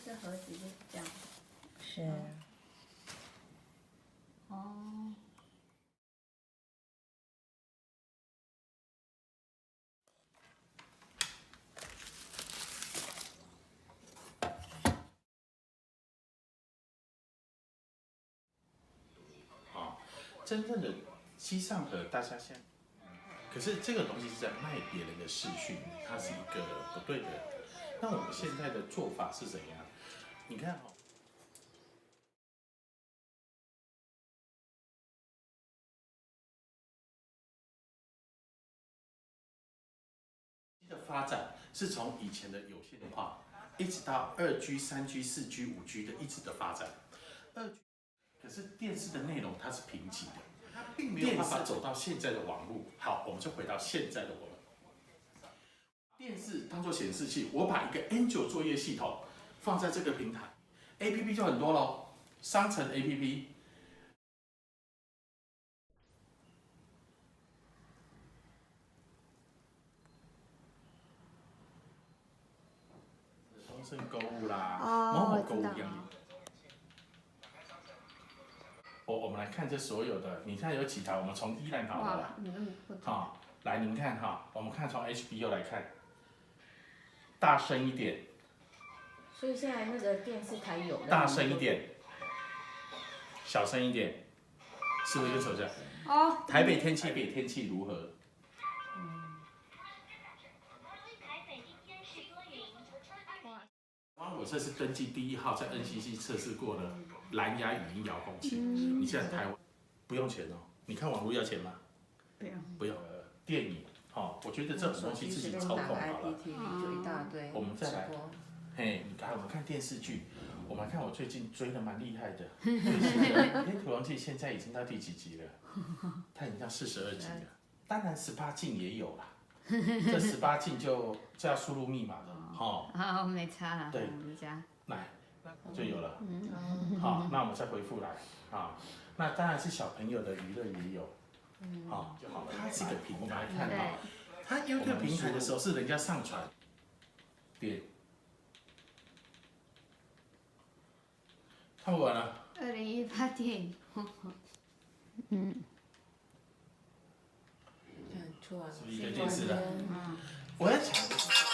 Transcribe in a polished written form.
这盒子就是这样。是。哦。真正的机上盒，大家现在，可是这个东西是在卖别人的视讯，它是一个不对的。那我们现在的做法是怎样？你看哦，的发展是从以前的有线化，一直到2G、3G、4G、5G 的一直的发展。2G， 可是电视的内容它是贫瘠的。并没有办法走到现在的网络。好，我们就回到现在的我们。电视当做显示器，我把一个 Android 作业系统放在这个平台 ，APP 就很多咯，商城 APP。丰盛购物啦，某某购物一样。我们来看这所有的，你看有几条，我们从依兰好了，好，来您看哈，我们看从 HBO 来看，大声一点。所以现在那个电视台有。大声一点，小声一点，是不是跟手机？哦。台北天气比天气如何？我这是登记第1号，在 NCC 测试过的蓝牙语音遥控器。你现在台湾不用钱哦，你看网络要钱吗？不用。不用。电影，我觉得这种东西自己操控好了。就一大堆。我们再来，嘿，你看我们看电视剧，我们看我最近追的蛮厉害的，最新的《天土龙记》现在已经到第几集了？它已经到42集了。当然18禁也有啦，这18禁就要输入密码的。好，没差了。对，我们家来就有了。好，那我们再回复来啊。那当然是小朋友的娱乐也有，好就好了。它是一个平台，我们来看哈，它 YouTube 平台的时候是人家上传，点，看不完了。2018电影。看出来了。是不是一个电视的？我在想。